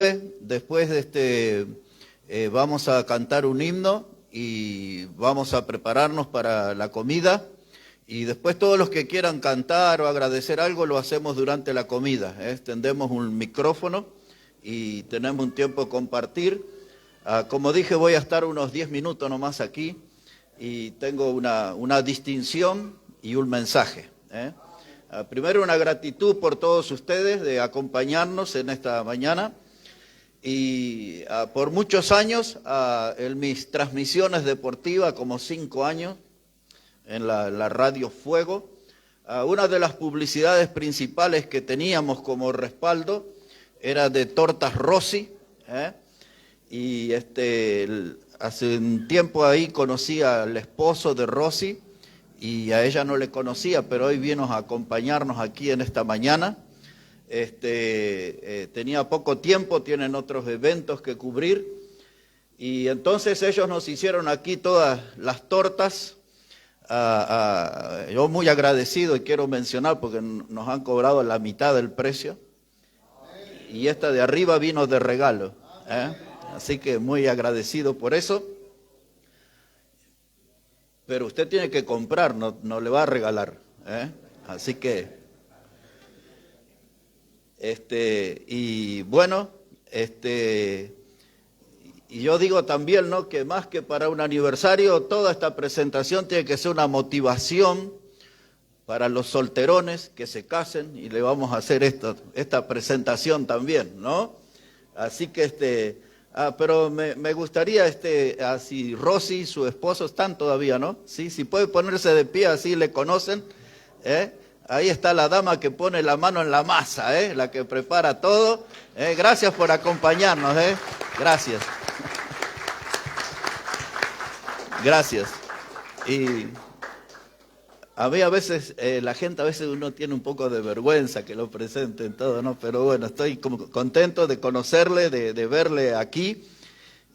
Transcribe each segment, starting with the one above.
Después de vamos a cantar un himno y vamos a prepararnos para la comida. Y después todos los que quieran cantar o agradecer algo lo hacemos durante la comida. Tendemos un micrófono y tenemos un tiempo de compartir. Como dije, voy a estar unos 10 minutos nomás aquí y tengo una distinción y un mensaje. Primero, una gratitud por todos ustedes de acompañarnos en esta mañana. Y por muchos años, en mis transmisiones deportivas, como 5 años, en la Radio Fuego, una de las publicidades principales que teníamos como respaldo era de Tortas Rossi, y hace un tiempo ahí conocí al esposo de Rossi, y a ella no le conocía, pero hoy vino a acompañarnos aquí en esta mañana. Tenía poco tiempo, tienen otros eventos que cubrir, y entonces ellos nos hicieron aquí todas las tortas. Yo muy agradecido y quiero mencionar porque nos han cobrado la mitad del precio, y esta de arriba vino de regalo, así que muy agradecido por eso. Pero usted tiene que comprar, no le va a regalar, así que y bueno, y yo digo también, ¿no?, que más que para un aniversario, toda esta presentación tiene que ser una motivación para los solterones que se casen, y le vamos a hacer esta presentación también, ¿no? Así que pero me gustaría, así Rosy, su esposo, están todavía, ¿no? Sí, si puede ponerse de pie, así le conocen, Ahí está la dama que pone la mano en la masa, la que prepara todo. Gracias por acompañarnos, gracias. Gracias. Y a mí a veces, la gente a veces uno tiene un poco de vergüenza que lo presenten todo, ¿no? Pero bueno, estoy como contento de conocerle, de verle aquí.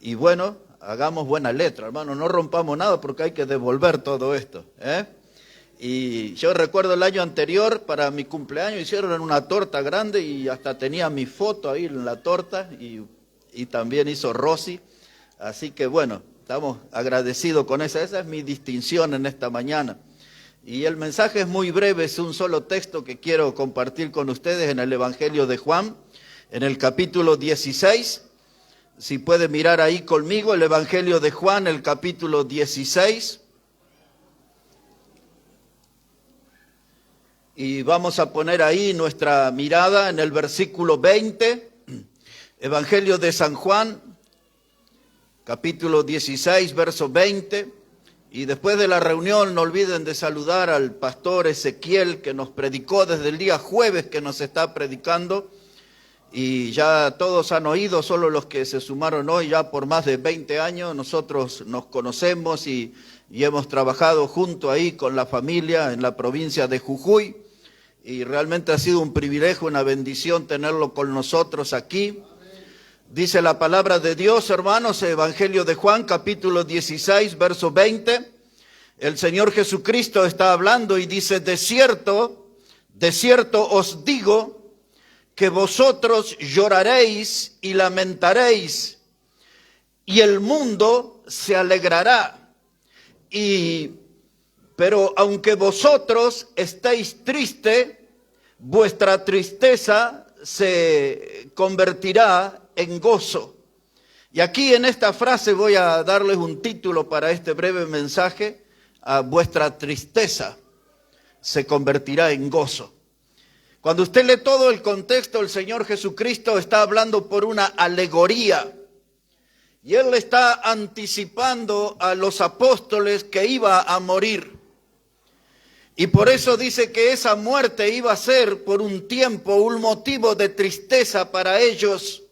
Y bueno, hagamos buena letra, hermano, no rompamos nada porque hay que devolver todo esto, Y yo recuerdo el año anterior, para mi cumpleaños, hicieron una torta grande y hasta tenía mi foto ahí en la torta, y también hizo Rosy. Así que bueno, estamos agradecidos con esa es mi distinción en esta mañana. Y el mensaje es muy breve, es un solo texto que quiero compartir con ustedes en el Evangelio de Juan, en el capítulo 16. Si puede mirar ahí conmigo, el Evangelio de Juan, el capítulo 16. Y vamos a poner ahí nuestra mirada en el versículo 20, Evangelio de San Juan, capítulo 16, verso 20. Y después de la reunión no olviden de saludar al pastor Ezequiel, que nos predicó desde el día jueves, que nos está predicando. Y ya todos han oído, solo los que se sumaron hoy, ya por más de 20 años nosotros nos conocemos y hemos trabajado junto ahí con la familia en la provincia de Jujuy. Y realmente ha sido un privilegio, una bendición tenerlo con nosotros aquí. Dice la palabra de Dios, hermanos, Evangelio de Juan, capítulo 16, verso 20. El Señor Jesucristo está hablando y dice: de cierto os digo que vosotros lloraréis y lamentaréis, y el mundo se alegrará. Pero aunque vosotros estéis tristes, vuestra tristeza se convertirá en gozo. Y aquí en esta frase voy a darles un título para este breve mensaje: vuestra tristeza se convertirá en gozo. Cuando usted lee todo el contexto, el Señor Jesucristo está hablando por una alegoría. Y Él está anticipando a los apóstoles que iba a morir. Y por eso dice que esa muerte iba a ser por un tiempo un motivo de tristeza para ellos.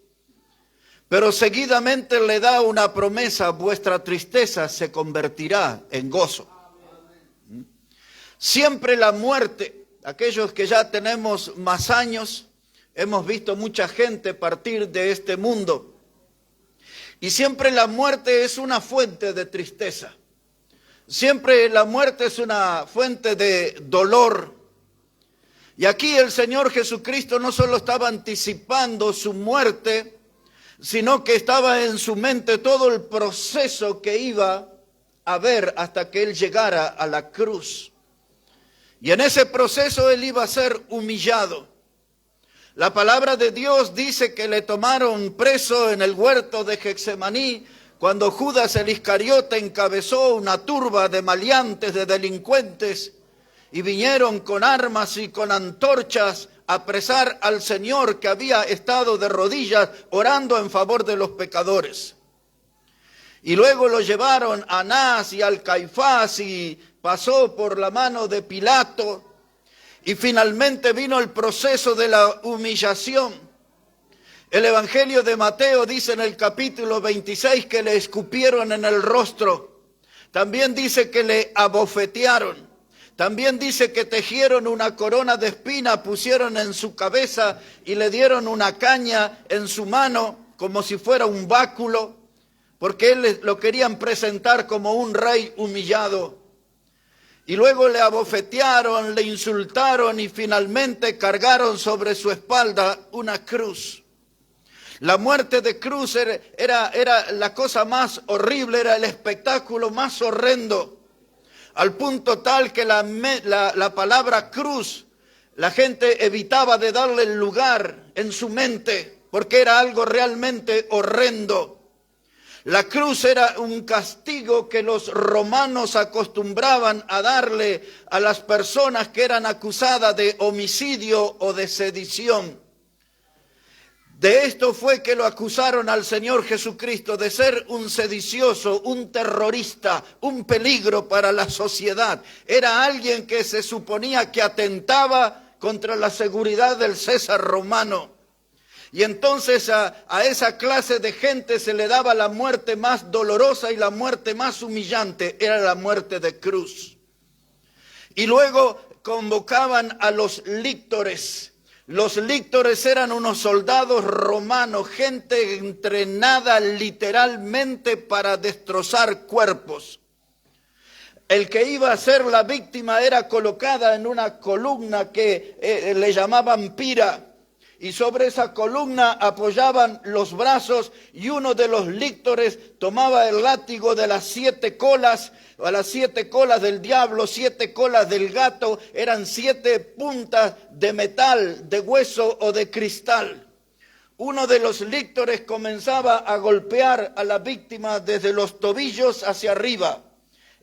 Pero seguidamente le da una promesa: vuestra tristeza se convertirá en gozo. Siempre la muerte, aquellos que ya tenemos más años, hemos visto mucha gente partir de este mundo. Y siempre la muerte es una fuente de tristeza. Siempre la muerte es una fuente de dolor. Y aquí el Señor Jesucristo no solo estaba anticipando su muerte, sino que estaba en su mente todo el proceso que iba a ver hasta que él llegara a la cruz. Y en ese proceso él iba a ser humillado. La palabra de Dios dice que le tomaron preso en el huerto de Getsemaní cuando Judas el Iscariote encabezó una turba de maleantes, de delincuentes, y vinieron con armas y con antorchas a apresar al Señor que había estado de rodillas orando en favor de los pecadores. Y luego lo llevaron a Anás y al Caifás y pasó por la mano de Pilato. Y finalmente vino el proceso de la humillación. El Evangelio de Mateo dice en el capítulo 26 que le escupieron en el rostro. También dice que le abofetearon. También dice que tejieron una corona de espina, pusieron en su cabeza y le dieron una caña en su mano como si fuera un báculo, porque él lo querían presentar como un rey humillado. Y luego le abofetearon, le insultaron y finalmente cargaron sobre su espalda una cruz. La muerte de cruz era la cosa más horrible, era el espectáculo más horrendo. Al punto tal que la palabra cruz, la gente evitaba de darle el lugar en su mente, porque era algo realmente horrendo. La cruz era un castigo que los romanos acostumbraban a darle a las personas que eran acusadas de homicidio o de sedición. De esto fue que lo acusaron al Señor Jesucristo, de ser un sedicioso, un terrorista, un peligro para la sociedad. Era alguien que se suponía que atentaba contra la seguridad del César romano. Y entonces a esa clase de gente se le daba la muerte más dolorosa y la muerte más humillante, era la muerte de cruz. Y luego convocaban a los líctores. Los líctores eran unos soldados romanos, gente entrenada literalmente para destrozar cuerpos. El que iba a ser la víctima era colocada en una columna que le llamaban pira. Y sobre esa columna apoyaban los brazos y uno de los líctores tomaba el látigo de las 7 colas, a las 7 colas del diablo, 7 colas del gato, eran 7 puntas de metal, de hueso o de cristal. Uno de los líctores comenzaba a golpear a la víctima desde los tobillos hacia arriba.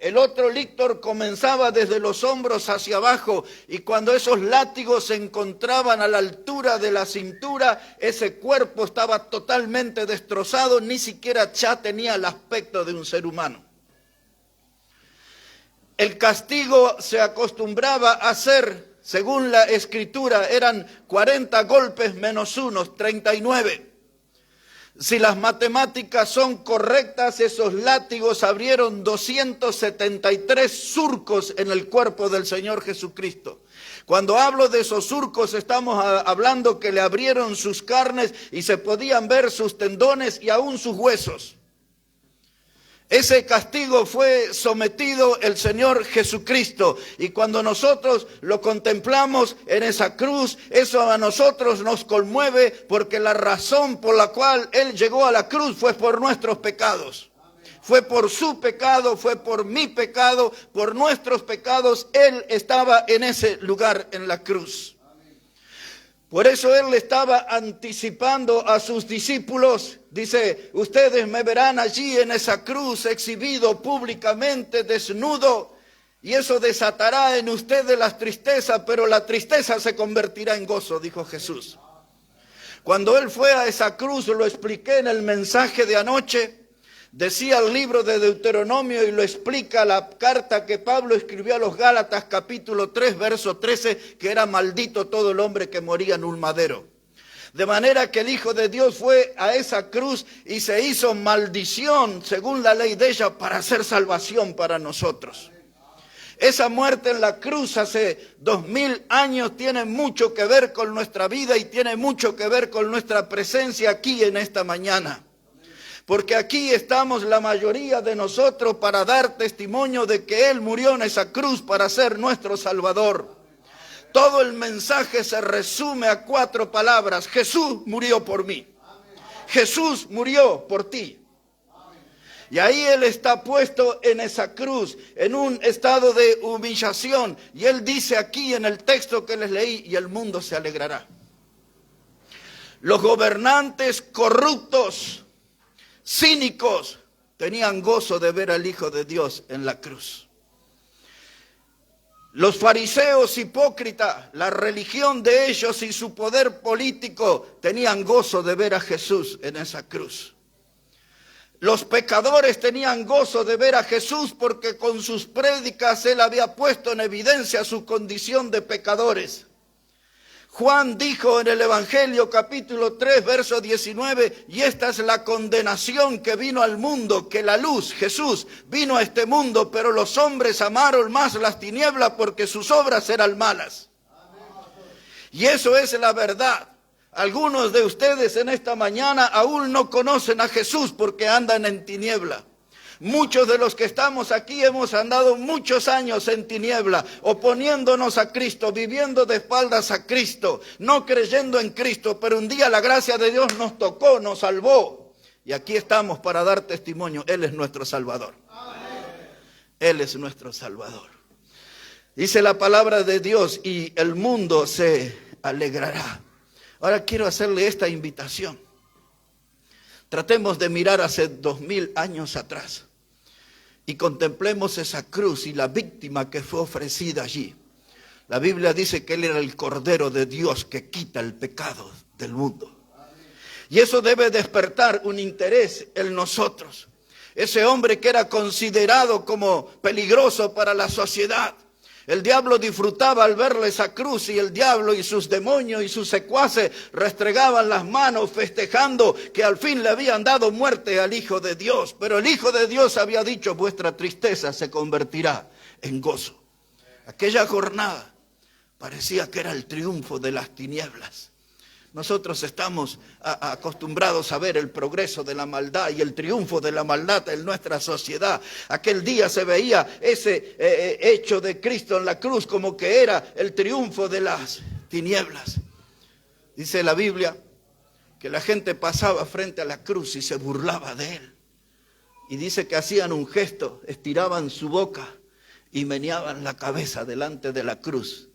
El otro líctor comenzaba desde los hombros hacia abajo y cuando esos látigos se encontraban a la altura de la cintura, ese cuerpo estaba totalmente destrozado, ni siquiera ya tenía el aspecto de un ser humano. El castigo se acostumbraba a hacer, según la Escritura, eran 40 golpes menos 1, 39. Si las matemáticas son correctas, esos látigos abrieron 273 surcos en el cuerpo del Señor Jesucristo. Cuando hablo de esos surcos, estamos hablando que le abrieron sus carnes y se podían ver sus tendones y aún sus huesos. Ese castigo fue sometido el Señor Jesucristo y cuando nosotros lo contemplamos en esa cruz, eso a nosotros nos conmueve porque la razón por la cual Él llegó a la cruz fue por nuestros pecados. Fue por su pecado, fue por mi pecado, por nuestros pecados. Él estaba en ese lugar en la cruz. Por eso Él le estaba anticipando a sus discípulos. Dice, ustedes me verán allí en esa cruz exhibido públicamente, desnudo. Y eso desatará en ustedes la tristeza, pero la tristeza se convertirá en gozo, dijo Jesús. Cuando Él fue a esa cruz, lo expliqué en el mensaje de anoche. Decía el libro de Deuteronomio y lo explica la carta que Pablo escribió a los Gálatas capítulo 3 verso 13, que era maldito todo el hombre que moría en un madero. De manera que el Hijo de Dios fue a esa cruz y se hizo maldición según la ley de ella para hacer salvación para nosotros. Esa muerte en la cruz hace 2000 años tiene mucho que ver con nuestra vida y tiene mucho que ver con nuestra presencia aquí en esta mañana. Porque aquí estamos la mayoría de nosotros para dar testimonio de que Él murió en esa cruz para ser nuestro Salvador. Todo el mensaje se resume a 4 palabras. Jesús murió por mí. Jesús murió por ti. Y ahí Él está puesto en esa cruz, en un estado de humillación. Y Él dice aquí en el texto que les leí, y el mundo se alegrará. Los gobernantes corruptos, cínicos, tenían gozo de ver al Hijo de Dios en la cruz. Los fariseos hipócritas, la religión de ellos y su poder político, tenían gozo de ver a Jesús en esa cruz. Los pecadores tenían gozo de ver a Jesús porque con sus prédicas Él había puesto en evidencia su condición de pecadores. Juan dijo en el Evangelio capítulo 3, verso 19, y esta es la condenación que vino al mundo, que la luz, Jesús, vino a este mundo, pero los hombres amaron más las tinieblas porque sus obras eran malas. Y eso es la verdad. Algunos de ustedes en esta mañana aún no conocen a Jesús porque andan en tiniebla. Muchos de los que estamos aquí hemos andado muchos años en tiniebla, oponiéndonos a Cristo, viviendo de espaldas a Cristo, no creyendo en Cristo, pero un día la gracia de Dios nos tocó, nos salvó. Y aquí estamos para dar testimonio. Él es nuestro Salvador. Él es nuestro Salvador. Dice la palabra de Dios, y el mundo se alegrará. Ahora quiero hacerle esta invitación. Tratemos de mirar hace 2000 años atrás y contemplemos esa cruz y la víctima que fue ofrecida allí. La Biblia dice que Él era el Cordero de Dios que quita el pecado del mundo. Y eso debe despertar un interés en nosotros. Ese hombre que era considerado como peligroso para la sociedad. El diablo disfrutaba al verle esa cruz, y el diablo y sus demonios y sus secuaces restregaban las manos festejando que al fin le habían dado muerte al Hijo de Dios. Pero el Hijo de Dios había dicho: vuestra tristeza se convertirá en gozo. Aquella jornada parecía que era el triunfo de las tinieblas. Nosotros estamos acostumbrados a ver el progreso de la maldad y el triunfo de la maldad en nuestra sociedad. Aquel día se veía ese hecho de Cristo en la cruz como que era el triunfo de las tinieblas. Dice la Biblia que la gente pasaba frente a la cruz y se burlaba de Él. Y dice que hacían un gesto, estiraban su boca y meneaban la cabeza delante de la cruz,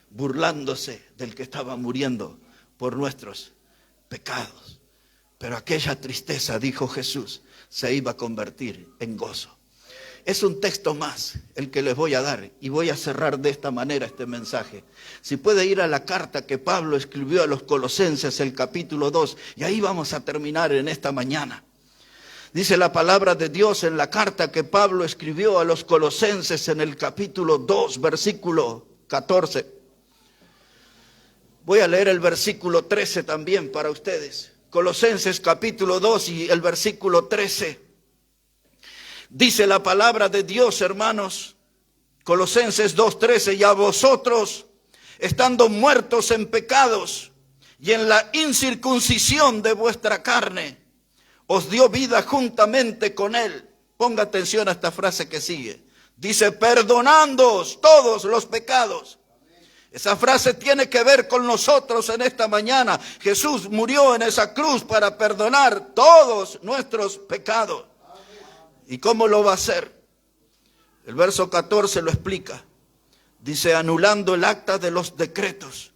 burlándose del que estaba muriendo por nuestros pecados. Pero aquella tristeza, dijo Jesús, se iba a convertir en gozo. Es un texto más el que les voy a dar, y voy a cerrar de esta manera este mensaje. Si puede ir a la carta que Pablo escribió a los Colosenses, el capítulo 2, y ahí vamos a terminar en esta mañana. Dice la palabra de Dios en la carta que Pablo escribió a los Colosenses en el capítulo 2, versículo 14. Voy a leer el versículo 13 también para ustedes. Colosenses capítulo 2 y el versículo 13. Dice la palabra de Dios, hermanos, Colosenses 2:13, y a vosotros, estando muertos en pecados y en la incircuncisión de vuestra carne, os dio vida juntamente con Él. Ponga atención a esta frase que sigue. Dice: perdonándoos todos los pecados. Esa frase tiene que ver con nosotros en esta mañana. Jesús murió en esa cruz para perdonar todos nuestros pecados. ¿Y cómo lo va a hacer? El verso 14 lo explica. Dice: anulando el acta de los decretos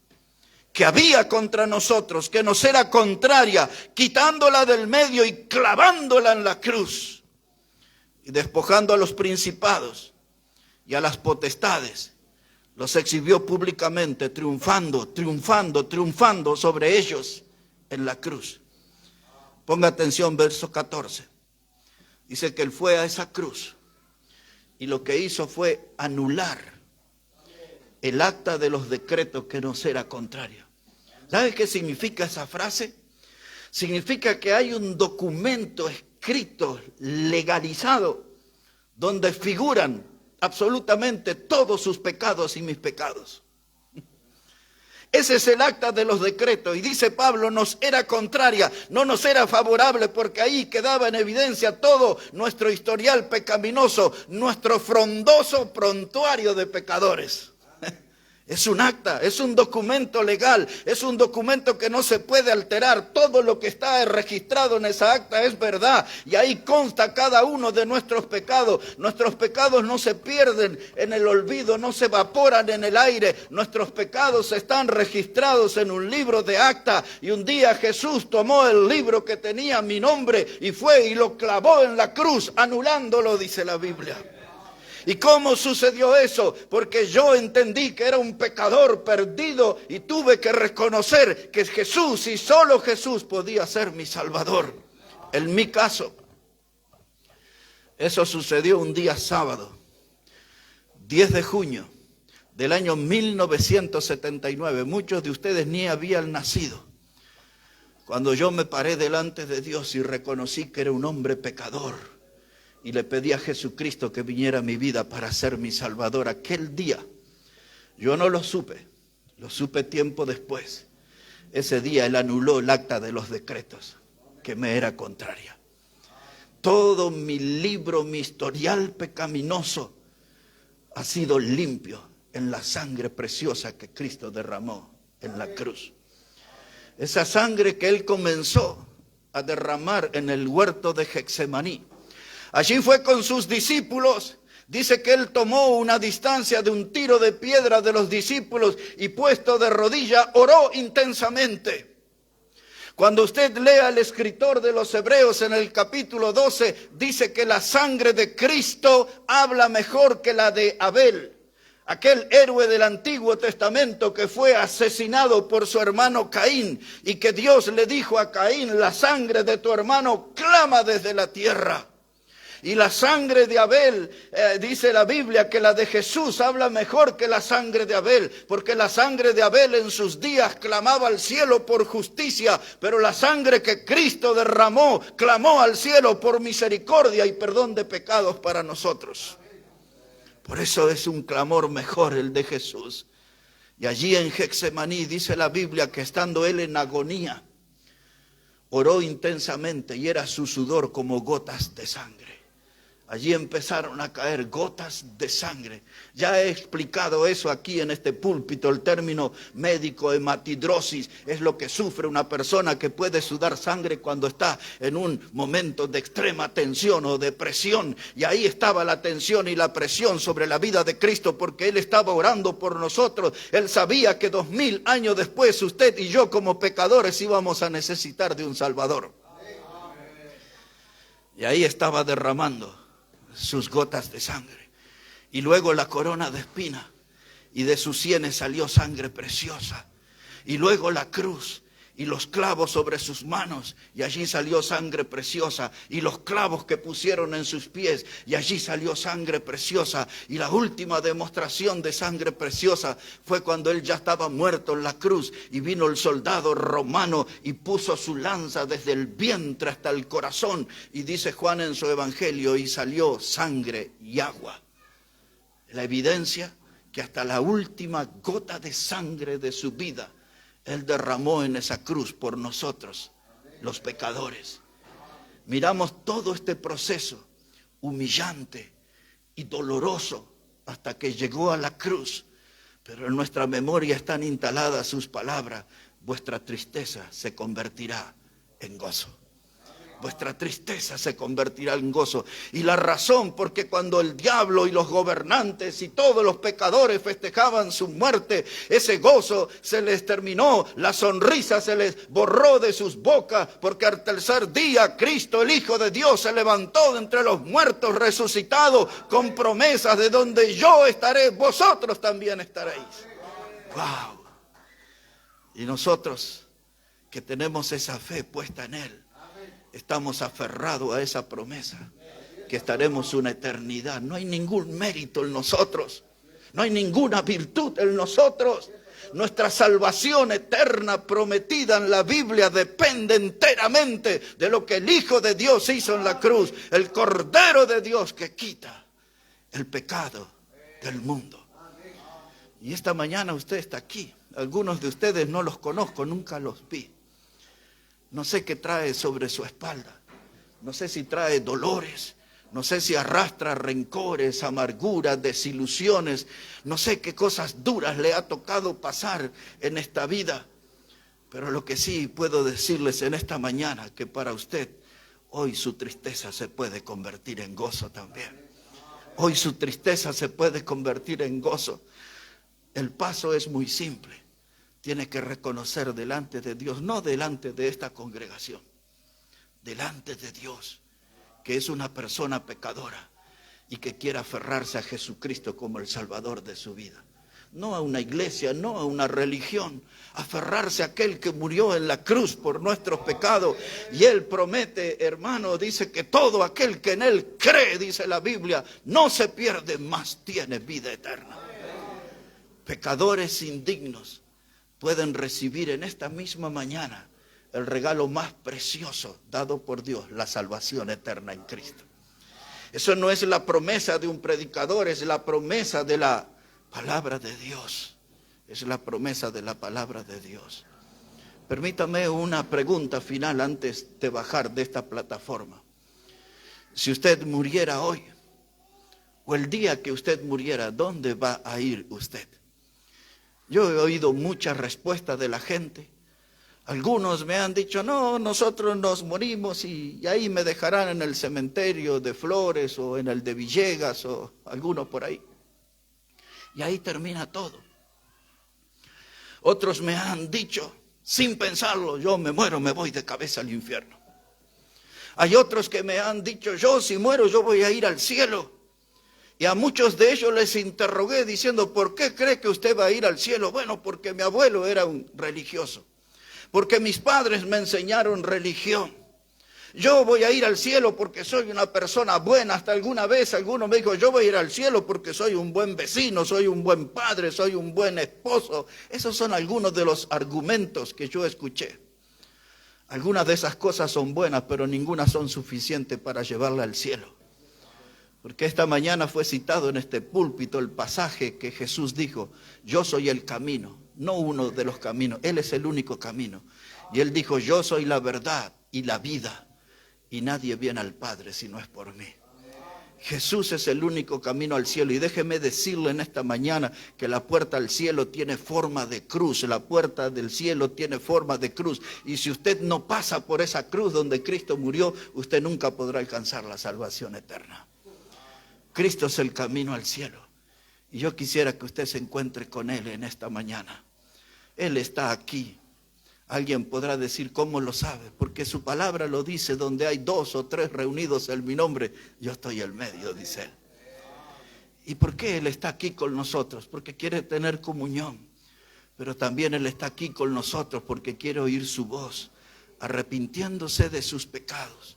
que había contra nosotros, que nos era contraria, quitándola del medio y clavándola en la cruz, y despojando a los principados y a las potestades, los exhibió públicamente, triunfando sobre ellos en la cruz. Ponga atención, verso 14. Dice que Él fue a esa cruz y lo que hizo fue anular el acta de los decretos que nos era contrario. ¿Sabe qué significa esa frase? Significa que hay un documento escrito, legalizado, donde figuran absolutamente todos sus pecados y mis pecados. Ese es el acta de los decretos. Y dice Pablo, nos era contraria, no nos era favorable, porque ahí quedaba en evidencia todo nuestro historial pecaminoso, nuestro frondoso prontuario de pecadores. Es un acta, es un documento legal, es un documento que no se puede alterar. Todo lo que está registrado en esa acta es verdad. Y ahí consta cada uno de nuestros pecados. Nuestros pecados no se pierden en el olvido, no se evaporan en el aire. Nuestros pecados están registrados en un libro de acta. Y un día Jesús tomó el libro que tenía mi nombre y fue y lo clavó en la cruz, anulándolo, dice la Biblia. ¿Y cómo sucedió eso? Porque yo entendí que era un pecador perdido y tuve que reconocer que Jesús y solo Jesús podía ser mi Salvador. En mi caso, eso sucedió un día sábado, 10 de junio del año 1979. Muchos de ustedes ni habían nacido. Cuando yo me paré delante de Dios y reconocí que era un hombre pecador. Y le pedí a Jesucristo que viniera a mi vida para ser mi Salvador. Aquel día, yo no lo supe tiempo después. Ese día Él anuló el acta de los decretos que me era contraria. Todo mi libro, mi historial pecaminoso ha sido limpio en la sangre preciosa que Cristo derramó en la cruz. Esa sangre que Él comenzó a derramar en el huerto de Getsemaní. Allí fue con sus discípulos. Dice que Él tomó una distancia de un tiro de piedra de los discípulos y puesto de rodilla oró intensamente. Cuando usted lea al escritor de los Hebreos en el capítulo 12, dice que la sangre de Cristo habla mejor que la de Abel. Aquel héroe del Antiguo Testamento que fue asesinado por su hermano Caín y que Dios le dijo a Caín: la sangre de tu hermano clama desde la tierra. Y la sangre de Abel, dice la Biblia, que la de Jesús habla mejor que la sangre de Abel, porque la sangre de Abel en sus días clamaba al cielo por justicia, pero la sangre que Cristo derramó clamó al cielo por misericordia y perdón de pecados para nosotros. Por eso es un clamor mejor el de Jesús. Y allí en Getsemaní dice la Biblia que estando Él en agonía, oró intensamente y era su sudor como gotas de sangre. Allí empezaron a caer gotas de sangre. Ya he explicado eso aquí en este púlpito. El término médico, hematidrosis, es lo que sufre una persona que puede sudar sangre cuando está en un momento de extrema tensión o depresión. Y ahí estaba la tensión y la presión sobre la vida de Cristo, porque Él estaba orando por nosotros. Él sabía que 2000 años después usted y yo como pecadores íbamos a necesitar de un Salvador. Y ahí estaba derramando sus gotas de sangre. Y luego la corona de espina. Y de sus sienes salió sangre preciosa. Y luego la cruz. Y los clavos sobre sus manos, y allí salió sangre preciosa. Y los clavos que pusieron en sus pies, y allí salió sangre preciosa. Y la última demostración de sangre preciosa fue cuando Él ya estaba muerto en la cruz. Y vino el soldado romano y puso su lanza desde el vientre hasta el corazón. Y dice Juan en su evangelio, y salió sangre y agua. La evidencia que hasta la última gota de sangre de su vida Él derramó en esa cruz por nosotros, los pecadores. Miramos todo este proceso humillante y doloroso hasta que llegó a la cruz. Pero en nuestra memoria están instaladas sus palabras: vuestra tristeza se convertirá en gozo. Vuestra tristeza se convertirá en gozo. Y la razón, porque cuando el diablo y los gobernantes y todos los pecadores festejaban su muerte, ese gozo se les terminó, la sonrisa se les borró de sus bocas, porque al tercer día Cristo, el Hijo de Dios, se levantó de entre los muertos, resucitado, con promesas: de donde yo estaré, vosotros también estaréis. ¡Wow! Y nosotros que tenemos esa fe puesta en Él, estamos aferrados a esa promesa, que estaremos una eternidad. No hay ningún mérito en nosotros, no hay ninguna virtud en nosotros. Nuestra salvación eterna prometida en la Biblia depende enteramente de lo que el Hijo de Dios hizo en la cruz, el Cordero de Dios que quita el pecado del mundo. Y esta mañana usted está aquí. Algunos de ustedes no los conozco, nunca los vi. No sé qué trae sobre su espalda. No sé si trae dolores. No sé si arrastra rencores, amarguras, desilusiones. No sé qué cosas duras le ha tocado pasar en esta vida. Pero lo que sí puedo decirles en esta mañana, que para usted hoy su tristeza se puede convertir en gozo también. Hoy su tristeza se puede convertir en gozo. El paso es muy simple. Tiene que reconocer delante de Dios, no delante de esta congregación, delante de Dios, que es una persona pecadora y que quiere aferrarse a Jesucristo como el Salvador de su vida. No a una iglesia, no a una religión, aferrarse a aquel que murió en la cruz por nuestros pecados. Y Él promete, hermano, dice que todo aquel que en Él cree, dice la Biblia, no se pierde, más tiene vida eterna. Pecadores indignos pueden recibir en esta misma mañana el regalo más precioso dado por Dios, la salvación eterna en Cristo. Eso no es la promesa de un predicador, es la promesa de la palabra de Dios. Es la promesa de la palabra de Dios. Permítame una pregunta final antes de bajar de esta plataforma. Si usted muriera hoy, o el día que usted muriera, ¿dónde va a ir usted? Yo he oído muchas respuestas de la gente. Algunos me han dicho, no, nosotros nos morimos y ahí me dejarán en el cementerio de Flores o en el de Villegas o alguno por ahí. Y ahí termina todo. Otros me han dicho, sin pensarlo, yo me muero, me voy de cabeza al infierno. Hay otros que me han dicho, yo si muero, yo voy a ir al cielo. Y a muchos de ellos les interrogué diciendo, ¿por qué cree que usted va a ir al cielo? Bueno, porque mi abuelo era un religioso. Porque mis padres me enseñaron religión. Yo voy a ir al cielo porque soy una persona buena. Hasta alguna vez alguno me dijo, yo voy a ir al cielo porque soy un buen vecino, soy un buen padre, soy un buen esposo. Esos son algunos de los argumentos que yo escuché. Algunas de esas cosas son buenas, pero ninguna son suficientes para llevarla al cielo. Porque esta mañana fue citado en este púlpito el pasaje que Jesús dijo, yo soy el camino, no uno de los caminos, Él es el único camino. Y Él dijo, yo soy la verdad y la vida, y nadie viene al Padre si no es por mí. Jesús es el único camino al cielo. Y déjeme decirle en esta mañana que la puerta al cielo tiene forma de cruz. La puerta del cielo tiene forma de cruz. Y si usted no pasa por esa cruz donde Cristo murió, usted nunca podrá alcanzar la salvación eterna. Cristo es el camino al cielo. Y yo quisiera que usted se encuentre con Él en esta mañana. Él está aquí. Alguien podrá decir, ¿cómo lo sabe? Porque su palabra lo dice, donde hay 2 o 3 reunidos en mi nombre, yo estoy en medio, dice Él. ¿Y por qué Él está aquí con nosotros? Porque quiere tener comunión. Pero también Él está aquí con nosotros porque quiere oír su voz, arrepintiéndose de sus pecados.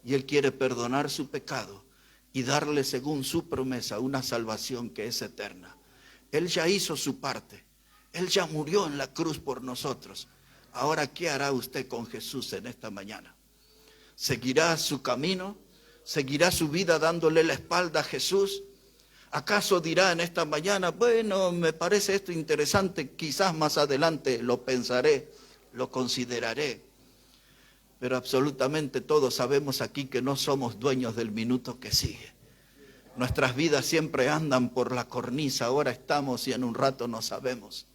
Y Él quiere perdonar su pecado y darle, según su promesa, una salvación que es eterna. Él ya hizo su parte. Él ya murió en la cruz por nosotros. Ahora, ¿qué hará usted con Jesús en esta mañana? ¿Seguirá su camino? ¿Seguirá su vida dándole la espalda a Jesús? ¿Acaso dirá en esta mañana, bueno, me parece esto interesante, quizás más adelante lo pensaré, lo consideraré? Pero absolutamente todos sabemos aquí que no somos dueños del minuto que sigue. Nuestras vidas siempre andan por la cornisa, ahora estamos y en un rato no sabemos.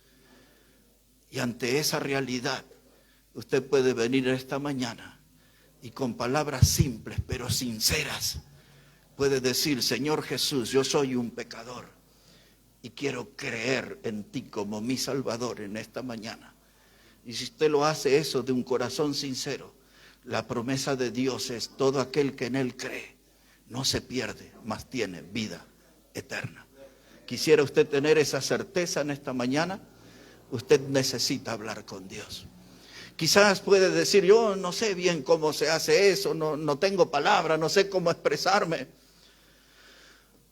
Y ante esa realidad, usted puede venir esta mañana y con palabras simples pero sinceras, puede decir, Señor Jesús, yo soy un pecador y quiero creer en ti como mi Salvador en esta mañana. Y si usted lo hace eso de un corazón sincero, la promesa de Dios es todo aquel que en Él cree, no se pierde, mas tiene vida eterna. ¿Quisiera usted tener esa certeza en esta mañana? Usted necesita hablar con Dios. Quizás puede decir, yo no sé bien cómo se hace eso, no tengo palabras, no sé cómo expresarme.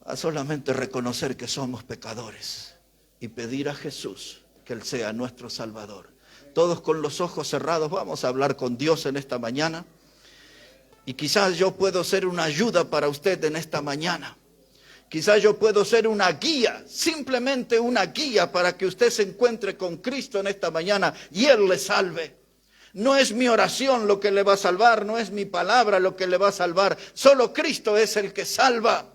A solamente reconocer que somos pecadores y pedir a Jesús que Él sea nuestro Salvador. Todos con los ojos cerrados vamos a hablar con Dios en esta mañana. Y quizás yo puedo ser una ayuda para usted en esta mañana. Quizás yo puedo ser una guía, simplemente una guía para que usted se encuentre con Cristo en esta mañana y Él le salve. No es mi oración lo que le va a salvar, no es mi palabra lo que le va a salvar. Solo Cristo es el que salva.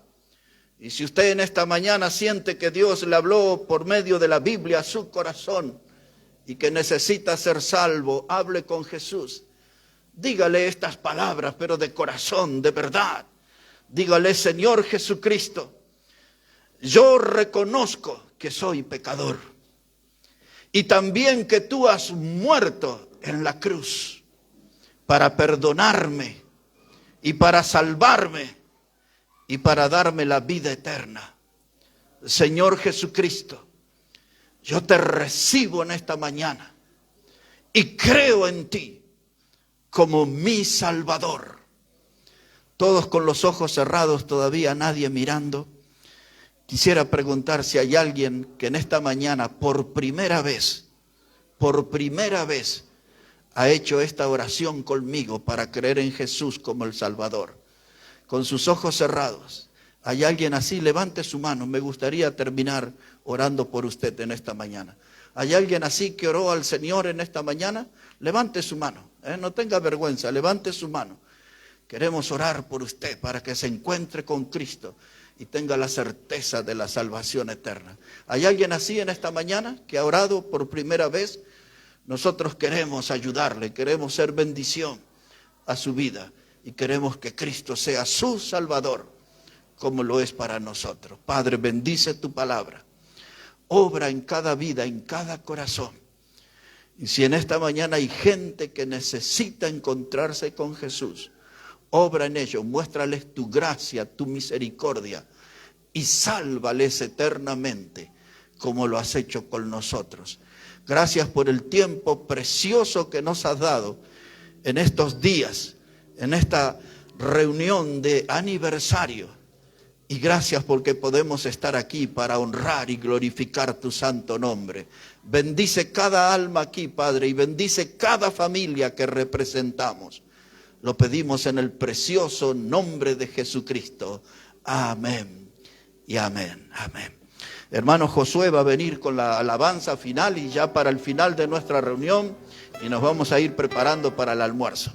Y si usted en esta mañana siente que Dios le habló por medio de la Biblia a su corazón y que necesita ser salvo, hable con Jesús. Dígale estas palabras, pero de corazón, de verdad. Dígale: Señor Jesucristo, yo reconozco que soy pecador y también que tú has muerto en la cruz para perdonarme y para salvarme y para darme la vida eterna. Señor Jesucristo, yo te recibo en esta mañana y creo en ti como mi Salvador. Todos con los ojos cerrados, todavía nadie mirando. Quisiera preguntar si hay alguien que en esta mañana por primera vez ha hecho esta oración conmigo para creer en Jesús como el Salvador. Con sus ojos cerrados. ¿Hay alguien así? Levante su mano. Me gustaría terminar orando por usted en esta mañana. ¿Hay alguien así que oró al Señor en esta mañana? Levante su mano. No tenga vergüenza, levante su mano. Queremos orar por usted para que se encuentre con Cristo y tenga la certeza de la salvación eterna. ¿Hay alguien así en esta mañana que ha orado por primera vez? Nosotros queremos ayudarle, queremos ser bendición a su vida y queremos que Cristo sea su Salvador, como lo es para nosotros. Padre, bendice tu palabra. Obra en cada vida, en cada corazón. Y si en esta mañana hay gente que necesita encontrarse con Jesús, obra en ellos, muéstrales tu gracia, tu misericordia y sálvales eternamente como lo has hecho con nosotros. Gracias por el tiempo precioso que nos has dado en estos días, en esta reunión de aniversario. Y gracias porque podemos estar aquí para honrar y glorificar tu santo nombre. Bendice cada alma aquí, Padre, y bendice cada familia que representamos. Lo pedimos en el precioso nombre de Jesucristo. Amén y amén. Amén. Hermano Josué va a venir con la alabanza final y ya para el final de nuestra reunión, y nos vamos a ir preparando para el almuerzo.